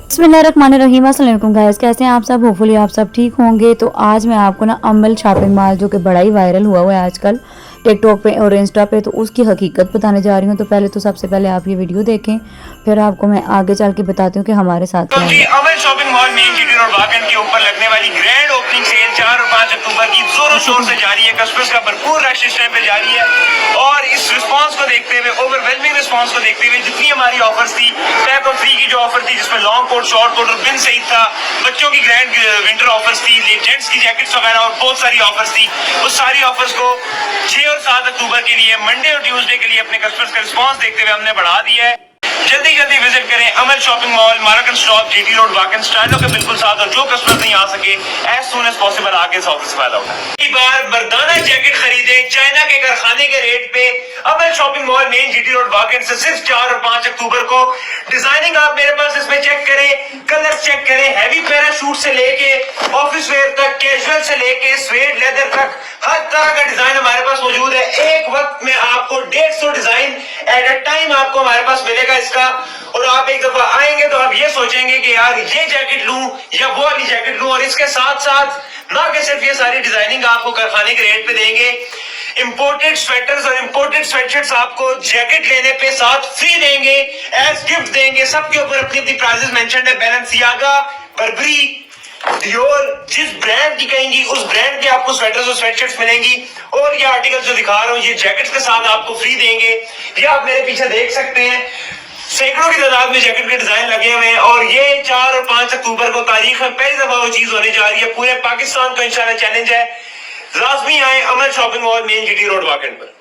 बिस्मिल्लाहिर्रहमानिर्रहीम, अस्सलाम वालेकुम गाइस, कैसे हैं आप सब। होपफुली आप सब ठीक होंगे। तो आज मैं आपको ना अमल शॉपिंग मॉल जो कि बड़ा ही वायरल हुआ है आजकल टिकटॉक पे और इंस्टा पे, तो उसकी हकीकत बताने जा रही हूँ। तो सबसे पहले आप ये वीडियो देखें, फिर आपको मैं आगे चल के बताती हूँ कि हमारे साथ क्या है। Amal shopping mall main GT road वाकन के ऊपर लगने वाली ग्रैंड ओपनिंग सेल 4 और 5 अक्टूबर की जोरों शोर से जारी है। कस्टमर्स का भरपूर रश इस टाइम पे जारी है और इस रिस्पांस को देखते हुए, ओवरवेलमिंग रिस्पांस को देखते हुए, जितनी हमारी ऑफर्स थी, पैक ऑफ 3 की जो ऑफर थी जिसमें लॉन्ग कोट, शॉर्ट कोट और बिन सही था, बच्चों की ग्रैंड विंटर ऑफर्स थी, जेंट्स की जैकेट्स वगैरह और बहुत सारी ऑफर्स थी, उस सारी ऑफर्स को 6 और 7 अक्टूबर के लिए, मंडे और ट्यूसडे के लिए अपने कस्टमर्स का रिस्पांस देखते हुए हमने बढ़ा दिया है। जल्दी विजिट करें Amal shopping mall, market stop, GT road वाकन, स्टाइलों के बिल्कुल साथ। और जो कस्टमर नहीं आ सके, एज सून एज पॉसिबल आगे इस ऑफिस से फायदा उठाएं। एक बार मर्दाना जैकेट खरीदे चाइना के कारखाने के रेट पे Amal shopping mall main GT road वाकन से सिर्फ 4 और 5 अक्टूबर को। डिजाइनिंग आप मेरे पास इसमें चेक करें, कलर चेक करें, हैवी पैराशूट से लेके ऑफिस वेयर तक, कैजुअल से लेके स्वेड लेदर तक, हर तरह का डिजाइन हमारे पास मौजूद है। एक वक्त में आपको 150 डिजाइन एट अ टाइम आपको हमारे पास मिलेगा इसका। और आप एक दफा आएंगे तो आप ये सोचेंगे कि यार ये जैकेट लूं या वो वाली जैकेट लूं। और इसके साथ साथ ना कि सिर्फ ये सारी डिजाइनिंग आपको कारखाने के रेट पे देंगे, इंपोर्टेड स्वेटर्स और इंपोर्टेड स्वेटशर्ट्स आपको जैकेट लेने पे साथ फ्री देंगे, एज गिफ्ट देंगे। सबके ऊपर अपनी अपनी प्राइसेस मेंशन्ड है। बैलेंसियागा, बर्बरी, डियोर, जिस ब्रांड की कहेंगी उस ब्रांड के आपको स्वेटर्स और स्वेटशर्ट्स मिलेंगी। और ये आर्टिकल जो दिखा रहा हूँ ये जैकेट्स के साथ आपको फ्री देंगे। ये आप मेरे पीछे देख सकते हैं, सैकड़ों की तादाद में जैकेट के डिजाइन लगे हुए हैं। और ये 4 और 5 अक्टूबर को तारीख में पहली दफा वो चीज होने जा रही है। पूरे पाकिस्तान का इंशाल्लाह चैलेंज है। लाजमी आए Amal shopping mall main GT road वाकन पर।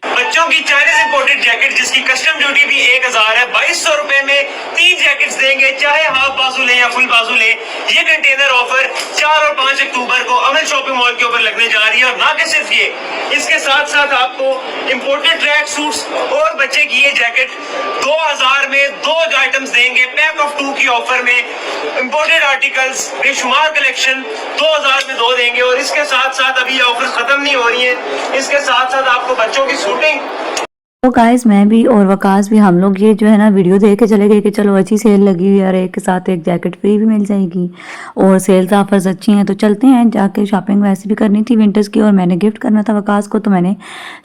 बच्चों की चाइनीज इंपोर्टेड जैकेट जिसकी कस्टम ड्यूटी भी 1000 है, 2200 रुपए में 3 जैकेट्स देंगे, चाहे हाफ बाजू ले या फुल बाजू ले। ये कंटेनर ऑफर 4 और 5 अक्टूबर को अमल शॉपिंग मॉल के ऊपर लगने जा रही है। और ना कि सिर्फ ये, इसके साथ साथ आपको इंपोर्टेड ट्रैक सूट्स और बच्चे की ये जैकेट 2000 में 2 आइटम्स देंगे, पैक ऑफ 2 की ऑफर में। इंपोर्टेड आर्टिकल्स बेशुमार कलेक्शन 2000 में 2 देंगे। और इसके साथ साथ अभी ये ऑफर खत्म नहीं हो रही है, इसके साथ साथ आपको बच्चों की शूटिंग। तो गाइस, मैं भी और वकास भी, हम लोग ये जो है ना वीडियो देख के चले गए कि चलो अच्छी सेल लगी हुई है और एक के साथ एक जैकेट फ्री भी मिल जाएगी और सेल्स ऑफर्स अच्छी हैं, तो चलते हैं। जाके शॉपिंग वैसे भी करनी थी विंटर्स की और मैंने गिफ्ट करना था वकास को। तो मैंने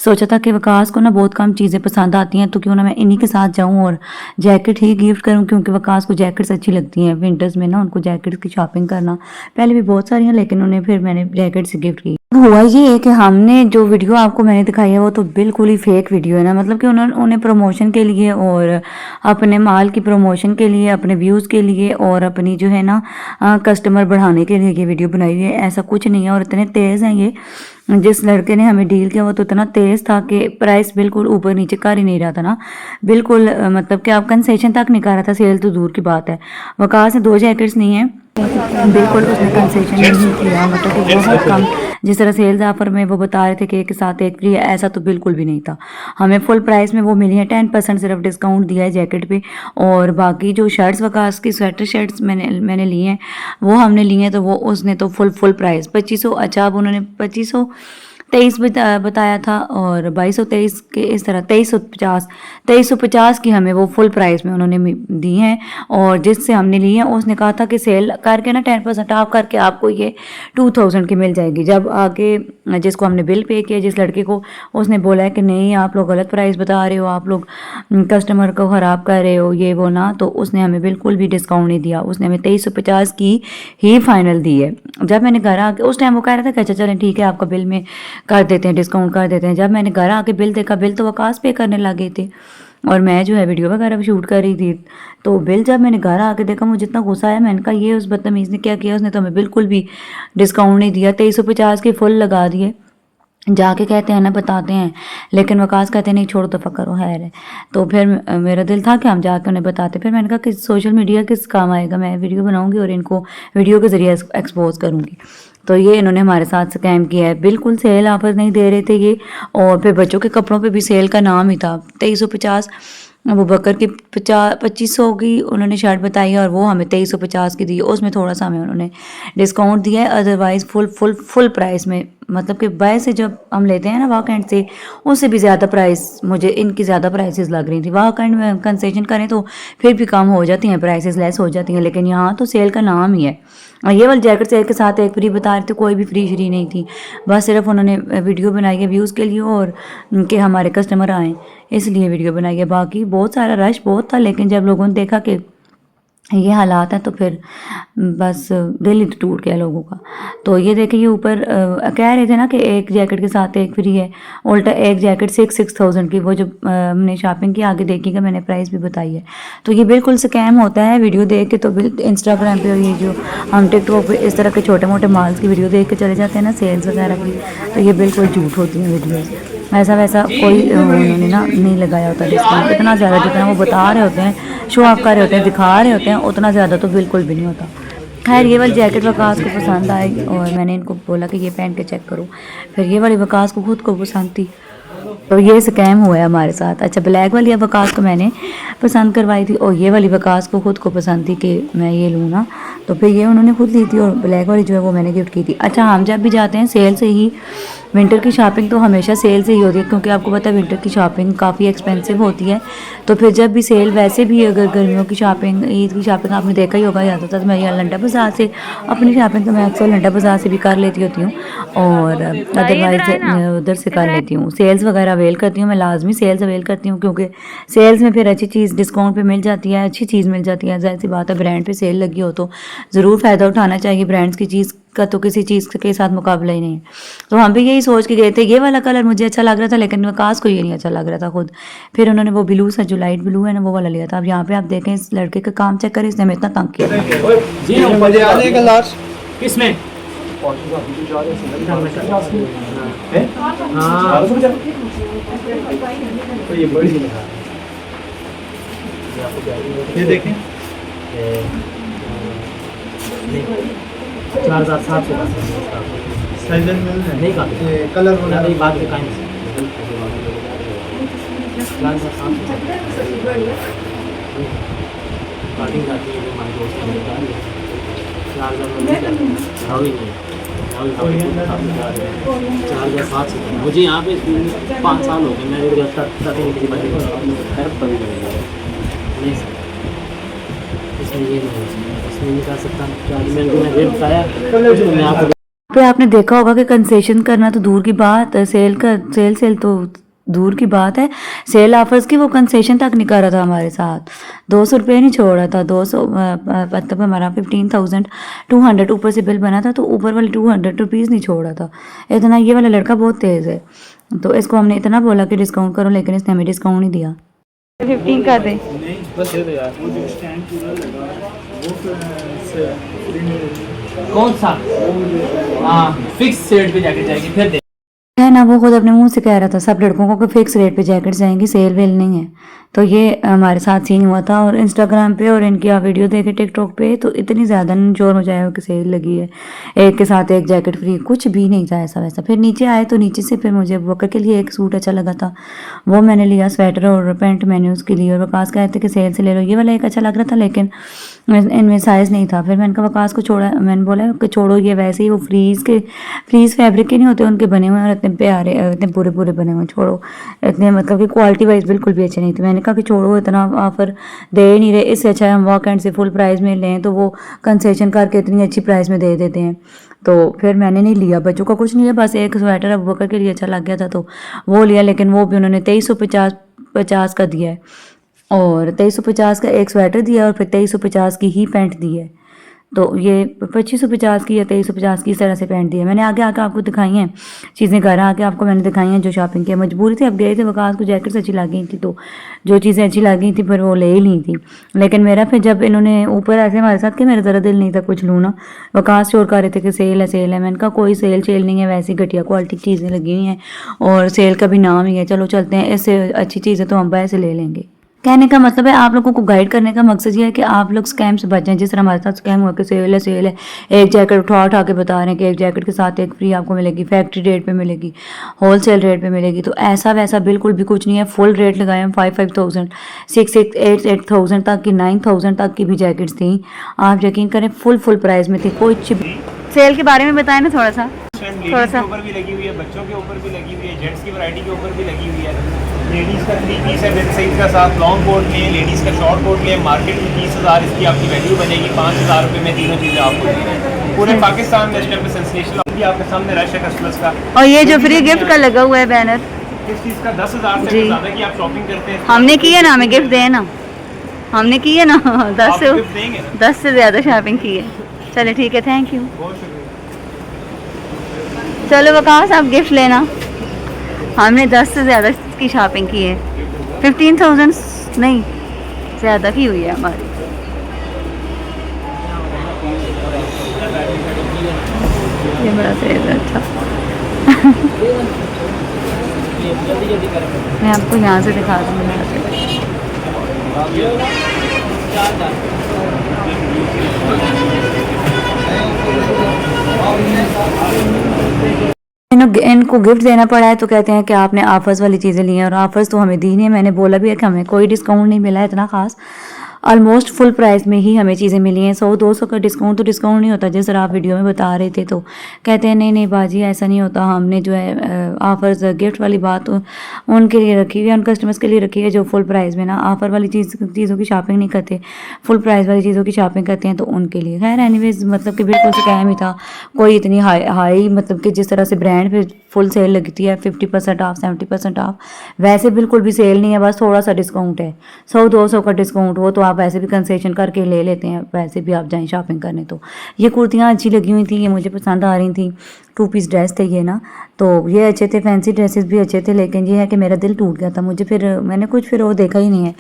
सोचा था कि वकास को ना बहुत कम चीज़ें पसंद आती हैं, तो क्यों ना मैं इन्हीं के साथ जाऊँ और जैकेट ही गिफ्ट करूँ, क्योंकि वकास को जैकेट्स अच्छी लगती हैं विंटर्स में ना, उनको जैकेट्स की शॉपिंग करना। पहले भी बहुत सारी हैं लेकिन उन्हें फिर मैंने जैकेट्स गिफ्ट की। हुआ ये है कि हमने जो वीडियो आपको मैंने दिखाई है वो तो बिल्कुल ही फेक वीडियो है ना, मतलब कि उन्हें प्रमोशन के लिए और अपने माल की प्रमोशन के लिए, अपने व्यूज़ के लिए और अपनी जो है ना कस्टमर बढ़ाने के लिए ये वीडियो बनाई हुई है। ऐसा कुछ नहीं है। और इतने तेज़ हैं ये, जिस लड़के ने हमें डील किया वो तो इतना तेज़ था कि प्राइस बिल्कुल ऊपर नीचे कर ही नहीं रहा था ना, बिल्कुल मतलब कि आप कंसेशन तक नहीं कर रहा था। सेल तो दूर की बात है। वकास में 2 जैकेट्स नहीं है, बिल्कुल उसने कंसेशन नहीं किया, मतलब कि बहुत कम। जिस तरह सेल्स ऑफर में वो बता रहे थे कि एक के साथ एक फ्री है, ऐसा तो बिल्कुल भी नहीं था। हमें फुल प्राइस में वो मिली है। 10% सिर्फ डिस्काउंट दिया है जैकेट पे। और बाकी जो शर्ट्स वकास की स्वेटर शर्ट्स मैंने लिए हैं वो हमने लिए हैं, तो वो उसने तो फुल प्राइस 2500, अच्छा अब उन्होंने 2523 बताया था और 2223 के इस तरह 2350 की हमें वो फुल प्राइस में उन्होंने दी हैं। और जिससे हमने ली है उसने कहा था कि सेल करके ना 10% ऑफ करके आपको ये 2000 की मिल जाएगी। जब आगे जिसको हमने बिल पे किया, जिस लड़के को, उसने बोला है कि नहीं आप लोग गलत प्राइस बता रहे हो, आप लोग कस्टमर को ख़राब कर रहे हो, ये वो ना, तो उसने हमें बिल्कुल भी डिस्काउंट नहीं दिया। उसने हमें 2350 की ही फाइनल दी है। जब मैंने घर आके, उस टाइम वो कह रहा था कि अच्छा चलें ठीक है आपका बिल में कर देते हैं, डिस्काउंट कर देते हैं। जब मैंने घर आके बिल देखा, बिल तो वकास पे करने लगे थे और मैं जो है वीडियो वगैरह भी शूट कर रही थी। तो बिल जब मैंने घर आके देखा मुझे इतना गुस्सा आया। मैंने कहा ये उस बदतमीज़ ने क्या किया, उसने तो हमें बिल्कुल भी डिस्काउंट नहीं दिया, 2350 के फुल लगा दिए। जाके कहते हैं ना बताते हैं, लेकिन वकास कहते हैं नहीं छोड़ो दफ़ा करो है। तो फिर मेरा दिल था कि हम जाके उन्हें बताते। फिर मैंने कहा कि सोशल मीडिया किस काम आएगा, मैं वीडियो बनाऊंगी और इनको वीडियो के ज़रिए एक्सपोज करूंगी। तो ये इन्होंने हमारे साथ स्कैम किया है। बिल्कुल सेल ऑफर नहीं दे रहे थे ये। और फिर बच्चों के कपड़ों पे भी सेल का नाम ही था 2350। अबू बकर की 2500 की उन्होंने शर्ट बताई है और वो हमें 2350 की दी है। उसमें थोड़ा सा हमें उन्होंने डिस्काउंट दिया है, अदरवाइज़ फुल प्राइस में, मतलब कि बाय से जब हम लेते हैं ना वाक एंड से, उससे भी ज़्यादा प्राइस मुझे इनकी ज़्यादा प्राइसेस लग रही थी। वाक एंड में कंसेशन करें तो फिर भी कम हो जाती हैं, प्राइसेस लेस हो जाती हैं, लेकिन यहाँ तो सेल का नाम ही है। और ये वाली जैकेट से एक के साथ एक फ्री बता रहे थे, कोई भी फ्री श्री नहीं थी, बस सिर्फ उन्होंने वीडियो बनाई है व्यूज़ के लिए और कि हमारे कस्टमर आएँ इसलिए वीडियो बनाई है। बाकी बहुत सारा रश बहुत था, लेकिन जब लोगों ने देखा कि ये हालात हैं तो फिर बस दिल ही टूट गया लोगों का। तो ये देखिए ये ऊपर कह रहे थे ना कि एक जैकेट के साथ एक फ्री है, उल्टा एक जैकेट 6,000 की। वो जब हमने शॉपिंग की आगे देखिएगा, मैंने प्राइस भी बताई है। तो ये बिल्कुल स्कैम होता है वीडियो देख के। तो इंस्टाग्राम पे और ये जो हम टिकटॉक पे इस तरह के छोटे मोटे माल्स की वीडियो देख के चले जाते हैं ना, सेल्स वगैरह की, तो ये बिल्कुल झूठ होती हैं वीडियोज़। ऐसा वैसा कोई उन्होंने ना नहीं लगाया होता डिस्काउंट। इतना ज़्यादा जितना वो बता रहे होते हैं, शो ऑफ कर रहे होते हैं, दिखा रहे होते हैं, उतना ज़्यादा तो बिल्कुल भी नहीं होता। खैर ये वाली जैकेट वकास को पसंद आई और मैंने इनको बोला कि ये पहन के चेक करो। फिर ये वाली वकास को खुद को पसंद थी, तो ये स्कैम हुआ है हमारे साथ। अच्छा, ब्लैक वाली वकास को मैंने पसंद करवाई थी और ये वाली वकास को खुद को पसंद थी कि मैं ये लूँ ना, तो फिर ये उन्होंने खुद ली थी और ब्लैक वाली जो है वो मैंने गिफ्ट की थी। अच्छा, हम जब भी जाते हैं सेल से ही, विंटर की शॉपिंग तो हमेशा सेल से ही होती है, क्योंकि आपको पता है विंटर की शॉपिंग काफ़ी एक्सपेंसिव होती है। तो फिर जब भी सेल, वैसे भी अगर गर्मियों की शॉपिंग, ईद की शॉपिंग आपने देखा ही होगा, ज़्यादातर तो मैं यहाँ लंडा बाज़ार से अपनी शॉपिंग तो मैं अक्सर लंडा बाज़ार से भी कर लेती होती हूँ और अदरवाइज उधर से कर लेती हूँ। सेल्स वगैरह अवेल करती हूँ, मैं लाजमी सेल्स अवेल करती हूँ, क्योंकि सेल्स में फिर अच्छी चीज़ डिस्काउंट पे मिल जाती है, अच्छी चीज़ मिल जाती है। ज़ाहिर सी बात है, ब्रांड पे सेल लगी हो तो ज़रूर फ़ायदा उठाना चाहिए। ब्रांड्स की चीज़ का तो किसी चीज़ के साथ मुकाबला ही नहीं है। तो हम भी यही सोच के गए थे। ये वाला कलर मुझे अच्छा लग रहा था, लेकिन वकास को ये नहीं अच्छा लग रहा था खुद। फिर उन्होंने वो ब्लू सा, जो लाइट ब्लू है ना, वो वाला लिया था। अब यहाँ पे आप देखें, इस लड़के का काम चेक करें, इसने हमें इतना तंग किया था। जी मुझे आ जाएगा लास्ट किसमें? हाँ तो ये बड़ी ये देखें 4,700 साइज नहीं का कलर वगैरह बात के काइन स्टार्टिंग जाती है हमारे दोस्त मुझे यहाँ पे 5 साल हो गए। मैं नहीं सर, इसमें ये नहीं, इसमें नहीं कर सकता। मैंने रेट बताया मैं आपको पे आपने देखा होगा कि कंसेशन करना तो दूर की बात है, सेल तो दूर की बात है, सेल ऑफर्स की वो कंसेशन तक नहीं कर रहा था हमारे साथ। 200 रुपये नहीं छोड़ रहा था। 200 मतलब हमारा 15,200 ऊपर से बिल बना था, तो ऊपर वाले 200 रुपीज़ नहीं छोड़ रहा था। इतना ये वाला लड़का बहुत तेज़ है, तो इसको हमने इतना बोला कि डिस्काउंट करो, लेकिन इसने हमें डिस्काउंट नहीं दिया। 15 कर दें बस दे दो यार। कौन सा? हाँ फिक्स रेट पे जाके जाएगी फिर दे है ना, वो खुद अपने मुंह से कह रहा था सब लड़कों को कि फिक्स रेट पे जैकेट जाएंगी, सेल वेल नहीं है। तो ये हमारे साथ सीन हुआ था। और इंस्टाग्राम पे और इनकी आप वीडियो देखे टिकटॉक पे, तो इतनी ज़्यादा जोर मचाया हो कि सेल लगी है, एक के साथ एक जैकेट फ्री, कुछ भी नहीं था ऐसा वैसा। फिर नीचे आए तो नीचे से फिर मुझे वकर के लिए एक सूट अच्छा लगा था, वो मैंने लिया। स्वेटर और पैंट मैंने उसके लिए, और वकास कहते कि सेल से ले लो। ये वाला एक अच्छा लग रहा था, लेकिन इनमें साइज़ नहीं था। फिर मैंने कहा वकास को छोड़ा, मैंने बोला कि छोड़ो, ये वैसे ही वो फ्रीज़ फैब्रिक के नहीं होते, उनके बने हुए हैं और इतने प्यारे, इतने पूरे बने हुए, छोड़ो। इतने मतलब कि क्वालिटी वाइज बिल्कुल भी अच्छे नहीं थे। मैंने कहा कि छोड़ो, इतना ऑफर दे ही नहीं रहे, इससे अच्छा है हम वॉक एंड से फुल प्राइस में लें, तो वो कंसेशन करके इतनी अच्छी प्राइस में दे देते हैं। तो फिर मैंने नहीं लिया, बच्चों का कुछ नहीं है, बस एक स्वेटर अब वकर के लिए अच्छा लग गया था तो वो लिया, लेकिन वो भी उन्होंने 2350 का दिया है, और 2350 का एक स्वेटर दिया और फिर 2350 की ही पैंट दी है। तो ये 2550 की या 2350 की इस तरह से पैंट दी है। मैंने आगे आपको दिखाई हैं चीज़ें, घर आके आपको मैंने दिखाई हैं जो शॉपिंग की। मजबूरी थी, अब गए थे, वकास को जैकेट्स अच्छी लग गई थी, तो जो चीज़ें अच्छी लग गई थी फिर वो ले ही ली थी। लेकिन मेरा फिर जब इन्होंने ऊपर ऐसे हमारे साथ कि मेरा ज़रा दिल नहीं था कुछ लूँ ना, वकास शोर कर रहे थे कि सेल है। मैंने कहा कोई सेल नहीं है, वैसी घटिया क्वालिटी की चीज़ें लगी हुई हैं और सेल का भी नाम ही है, चलो चलते हैं, इससे अच्छी चीज़ें तो हम बाहर से ले लेंगे। कहने का मतलब है आप लोगों को गाइड करने का मकसद ये है कि आप लोग स्कैम से बच जाएं। जिस तरह हमारे साथ स्कैम हुआ कि सेल है, एक जैकेट उठा के बता रहे हैं कि एक जैकेट के साथ एक फ्री आपको मिलेगी, फैक्ट्री रेट पे मिलेगी, होलसेल रेट पे मिलेगी। तो ऐसा वैसा बिल्कुल भी कुछ नहीं है। फुल रेट लगाए हम 5,000 6,000 तक की 9,000 तक की भी जैकेट्स थी। आप यकीन करें फुल प्राइस में थी। कोई सेल के बारे में बताएं ना थोड़ा सा। थोड़ा सा ऊपर भी लगी हुई है, बच्चों के ऊपर भी लगी हुई है, जेंट्स की वैरायटी के ऊपर भी लगी हुई है। लेडीज़ का 3 पीस है विद साइज का साथ लॉन्ग कोट में, लेडीज़ का शॉर्ट कोट में। मार्केट में 30,000 इसकी आपकी वैल्यू बनेगी, 5,000 रुपये में तीनों चीज़ें आपको दी हैं। पूरे पाकिस्तान में इस टाइम पे सेंसेशनल भी आपके सामने रश है कस्टमर्स का। और ये जो फ्री गिफ्ट का लगा हुआ है बैनर, इस चीज़ का 10,000 से ज़्यादा की आप शॉपिंग करते हैं। हमने की है ना, हमें गिफ्ट दें ना, हमने की है ना। 10 से ज़्यादा शॉपिंग की है। चले ठीक है, थैंक यू। बहुत शुक्रिया। चलो वकास आप गिफ्ट लेना। हमने 10 से ज़्यादा की शॉपिंग की है। 15,000 नहीं, ज़्यादा की हुई है हमारी। ये बड़ा सेल है। अच्छा मैं आपको यहाँ से दिखा दूँगी। इनको गिफ्ट देना पड़ा है तो कहते हैं कि आपने ऑफर्स वाली चीज़ें ली हैं, और ऑफर्स तो हमें दी नहीं है। मैंने बोला भी है कि हमें कोई डिस्काउंट नहीं मिला है इतना खास। ऑलमोस्ट फुल प्राइस में ही हमें चीज़ें मिली हैं। 100-200 का डिस्काउंट तो डिस्काउंट नहीं होता, जिस तरह आप वीडियो में बता रहे थे। तो कहते हैं नहीं बाजी ऐसा नहीं होता, हमने जो है ऑफर्स गिफ्ट वाली बात उनके लिए रखी हुई है, उन कस्टमर्स के लिए रखी है जो फुल प्राइस में ना ऑफ़र वाली चीज़ों की शॉपिंग नहीं करते, फुल प्राइस वाली चीज़ों की शॉपिंग करते हैं, तो उनके लिए। खैर एनीवेज मतलब कि बिल्कुल स्कैम ही था। कोई इतनी हाई मतलब कि जिस तरह से ब्रांड पे फुल सेल लगती है 50% ऑफ 70% ऑफ, वैसे बिल्कुल भी सेल नहीं है, बस थोड़ा सा डिस्काउंट है। 100-200 का डिस्काउंट वो तो आप ऐसे भी कंसेशन करके ले लेते हैं, वैसे भी आप जाएं शॉपिंग करने। तो ये कुर्तियाँ अच्छी लगी हुई थी, ये मुझे पसंद आ रही थी। 2 पीस ड्रेस थे ये ना, तो ये अच्छे थे, फैंसी ड्रेसेस भी अच्छे थे। लेकिन ये है कि मेरा दिल टूट गया था। मुझे फिर मैंने कुछ फिर वो देखा ही नहीं है।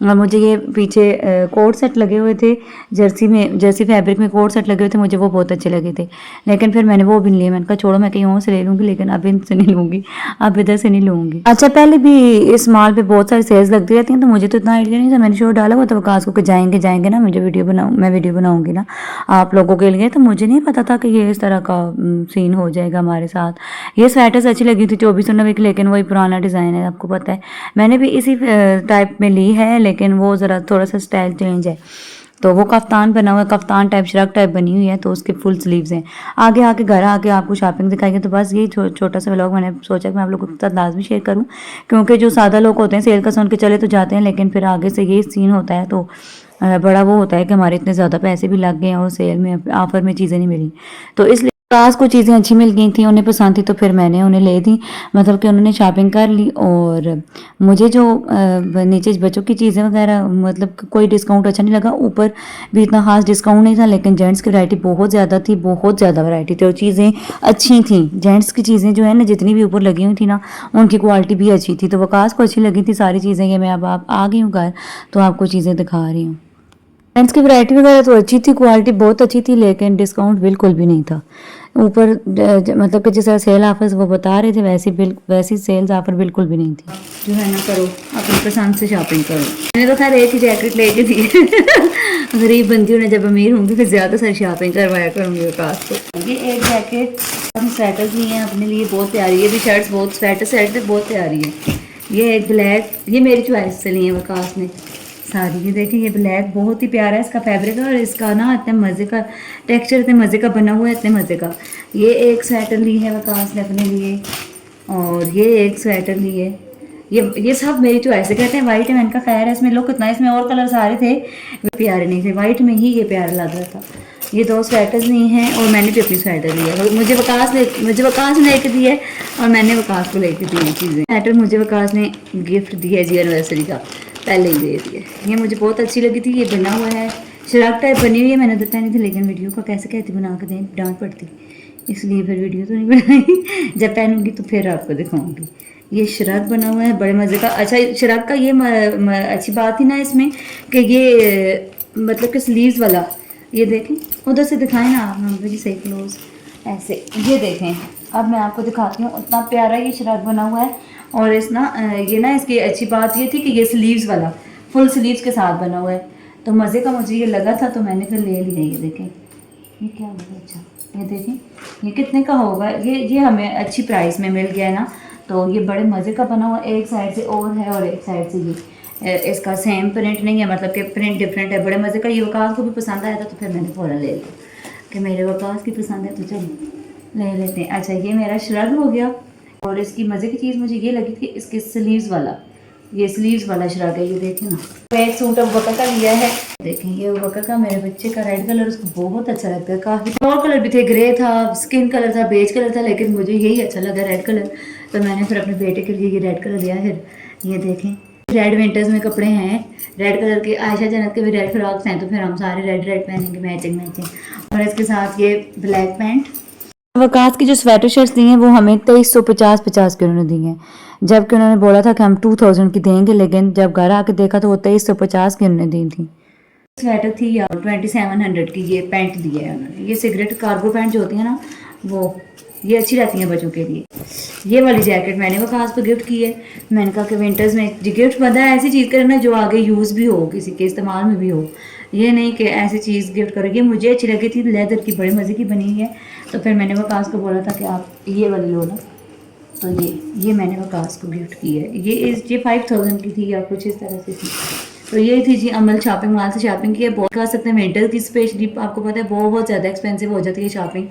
और मुझे ये पीछे कोट सेट लगे हुए थे जर्सी फैब्रिक में कोट सेट लगे हुए थे, मुझे वो बहुत अच्छे लगे थे। लेकिन फिर मैंने वो भी नहीं लिए। मैंने कहा छोड़ो मैं कहीं और से ले लूँगी, लेकिन अब इनसे नहीं लूँगी, अब इधर से नहीं लूँगी। अच्छा पहले भी इस मॉल पे बहुत सारी सेल्स लगती रहती हैं, तो मुझे तो इतना आइडिया नहीं था। मैंने शो डाला हुआ था वकास को कि जाएंगे ना, मैं वीडियो बनाऊँगी ना आप लोगों के लिए। तो मुझे नहीं पता था कि ये इस तरह का सीन हो जाएगा हमारे साथ। ये स्वेटर्स अच्छी लगी थी 2490 की, लेकिन वही पुराना डिज़ाइन है, आपको पता है। मैंने भी इसी टाइप में ली है, लेकिन वो ज़रा थोड़ा सा स्टाइल चेंज है। तो वो कफ्तान बना हुआ है, कफ्तान टाइप श्रग टाइप बनी हुई है, तो उसके फुल स्लीव्स हैं। आगे घर आके आपको शॉपिंग दिखाएंगे। तो बस ये छोटा सा व्लॉग मैंने सोचा कि मैं आप लोगों के साथ लाजमी शेयर करूं, क्योंकि जो सादा लोग होते हैं सेल का सुन के चले तो जाते हैं, लेकिन फिर आगे से ये सीन होता है तो बड़ा वो होता है कि हमारे इतने ज़्यादा पैसे भी लग गए हैं और सेल में ऑफर में चीज़ें नहीं मिली। तो इसलिए खास को चीज़ें अच्छी मिल गई थी, उन्हें पसंद थी, तो फिर मैंने उन्हें ले दी। मतलब कि उन्होंने शॉपिंग कर ली। और मुझे जो नीचे बच्चों की चीज़ें वगैरह मतलब कोई डिस्काउंट अच्छा नहीं लगा। ऊपर भी इतना खास डिस्काउंट नहीं था, लेकिन जेंट्स की वैरायटी बहुत ज़्यादा थी, बहुत ज़्यादा वैरायटी थी और चीज़ें अच्छी थी। जेंट्स की चीज़ें जो है ना जितनी भी ऊपर लगी हुई थी ना, उनकी क्वालिटी भी अच्छी थी। तो वकास को अच्छी लगी थी सारी चीज़ें। ये मैं अब आप आ गई हूँ घर, तो आपको चीज़ें दिखा रही हूँ। जेंट्स की वैरायटी वगैरह तो अच्छी थी, क्वालिटी बहुत अच्छी थी, लेकिन डिस्काउंट बिल्कुल भी नहीं था। ऊपर मतलब कि जैसा सेल ऑफर्स वो बता रहे थे वैसी सेल्स ऑफर बिल्कुल भी नहीं थी। जो है ना करो अपनी पसंद से शॉपिंग करो। मैंने तो खैर एक ही जैकेट लेके दी। गरीब बंदी हूँ, जब अमीर होंगी फिर ज़्यादा सारी शॉपिंग करवाया करूँगी विकास को। ये एक जैकेट हम स्वेटर्स लिए हैं अपने लिए, बहुत प्यारी है भी। शर्ट्स बहुत स्वेटर बहुत प्यारी है। ये एक ब्लैक, ये मेरी चॉइस से लिए विकास ने सारी। ये देखिए ये ब्लैक बहुत ही प्यारा है इसका फैब्रिक, और इसका ना इतने मज़े का टेक्सचर, इतने मज़े का बना हुआ है, इतने मज़े का। ये एक स्वेटर ली है वकास ने अपने लिए, और ये एक स्वेटर ली है। ये सब मेरी चॉइस से। कहते हैं वाइट है, मैंने कहा खैर है इसमें लुक इतना, इसमें और कलर सारे थे वे प्यारे नहीं थे, वाइट में ही ये प्यारा लग रहा था। ये 2 स्वेटर्स लिए हैं और मैंने भी अपनी स्वेटर ली है। मुझे वकास ने लेके दी है और मैंने वकास को लेके दी है चीज़ें। स्वेटर मुझे वकास ने गिफ्ट दी है जी एनिवर्सरी का, पहले ही दे दिए। ये मुझे बहुत अच्छी लगी थी। ये बना हुआ है शराब टाइप बनी हुई है, मैंने तो पहनी थी, लेकिन वीडियो का कैसे कहती बना के दें, डांट पड़ती, इसलिए फिर वीडियो तो नहीं बनाई। जब पहनूंगी तो फिर आपको दिखाऊंगी। ये शराब बना हुआ है बड़े मज़े का। अच्छा शराब का ये अच्छी बात थी ना इसमें कि ये मतलब कि स्लीव्स वाला, ये देखें उधर से दिखाएं ना आप, हम भी सही क्लोज ऐसे, ये देखें। अब मैं आपको दिखाती हूँ, उतना प्यारा ये शराब बना हुआ है। और ये ना इसकी अच्छी बात ये थी कि ये स्लीव्स वाला, फुल स्लीव्स के साथ बना हुआ है। तो मज़े का मुझे ये लगा था तो मैंने फिर ले लिया। ये देखें, ये क्या होगा, अच्छा ये देखें ये कितने का होगा, ये हमें अच्छी प्राइस में मिल गया है ना। तो ये बड़े मज़े का बना हुआ, एक साइड से और है और एक साइड से ये इसका सेम प्रिंट नहीं है, मतलब कि प्रिंट डिफरेंट है, बड़े मज़े का। ये वकास को भी पसंद आया था तो फिर मैंने फ़ौरन ले लिया कि मेरे वकास की पसंद है तो चलो ले लेते हैं। अच्छा ये मेरा श्रग हो गया। और इसकी मज़े की चीज़ मुझे ये लगी थी, इसके स्लीव्स वाला, ये स्लीव्स वाला श्रग है। ये देखें ना, एक सूट अब बकर का लिया है, देखें ये बकर का, मेरे बच्चे का रेड कलर उसको बहुत अच्छा लगता है। काफ़ी और कलर भी थे, ग्रे था, स्किन कलर था, बेज कलर था, लेकिन मुझे यही अच्छा लगा रेड कलर। तो मैंने फिर अपने बेटे के लिए ये रेड कलर लिया। फिर ये देखें रेड विंटर्स में कपड़े हैं रेड कलर के, आयशा जन्नत के भी रेड फ्रॉक्स हैं, तो फिर हम सारे रेड रेड पहनेंगे, मैचिंग मैचिंग। और इसके साथ ये ब्लैक पैंट। वकास की जो स्वेटर शर्ट्स दी हैं वो हमें 2350 के उन्होंने दी हैं, जबकि उन्होंने बोला था कि हम 2000 की देंगे, लेकिन जब घर आके देखा तो वो 2350 की उन्होंने दी थी। स्वेटर थी या 2700 की ये पैंट दी है उन्होंने। ये सिगरेट कार्गो पैंट जो होती है ना, वो ये अच्छी रहती हैं बच्चों के लिए। ये वाली जैकेट मैंने वकास को गिफ्ट की है। मैंने कहा कि विंटर्स में गिफ्ट बंदा ऐसी चीज़ करे ना जो आगे यूज़ भी हो, किसी के इस्तेमाल में भी हो, ये नहीं कि ऐसी चीज़ गिफ्ट करोगे। मुझे अच्छी लगी थी, लेदर की बड़े मज़े की बनी हुई है। तो फिर मैंने वकास को बोला था कि आप ये वाली लो ना, तो ये मैंने वकास को गिफ्ट की है। ये 5000 की थी या कुछ इस तरह से थी। तो ये थी जी अमल शॉपिंग मॉल से शॉपिंग की है। बहुत कर सकते हैं विंटर्स की, स्पेशली आपको पता है बहुत ज़्यादा एक्सपेंसिव हो जाती है शॉपिंग,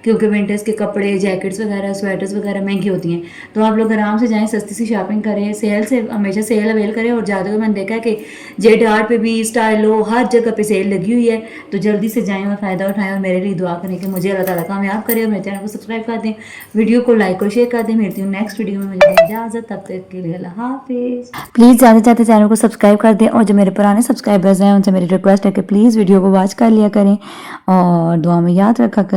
क्योंकि विंटर्स के कपड़े, जैकेट्स वगैरह, स्वेटर्स वगैरह महंगी होती हैं। तो आप लोग आराम से जाएं, सस्ती सी शॉपिंग करें, सेल से हमेशा सेल अवेल करें। और ज़्यादा मैंने देखा है कि JDR पे भी, स्टाइलो, हर जगह पे सेल लगी हुई है, तो जल्दी से जाएँ और फ़ायदा उठाएँ। और मेरे लिए दुआ करें कि मुझे अल्लाह ताला कामयाब करे और मेरे चैनल को सब्सक्राइब कर दें, वीडियो को लाइक और शेयर कर दें। मिलती हूँ नेक्स्ट वीडियो में, मुझे इजाज़त, तब तक के लिए अल्लाह हाफिज़। प्लीज़ ज़्यादा से ज़्यादा चैनल को सब्सक्राइब कर दें, और जो मेरे पुराने सब्सक्राइबर्स हैं उनसे मेरी रिक्वेस्ट है कि प्लीज़ वीडियो को वॉच कर लिया करें और दुआ में याद रखा करें।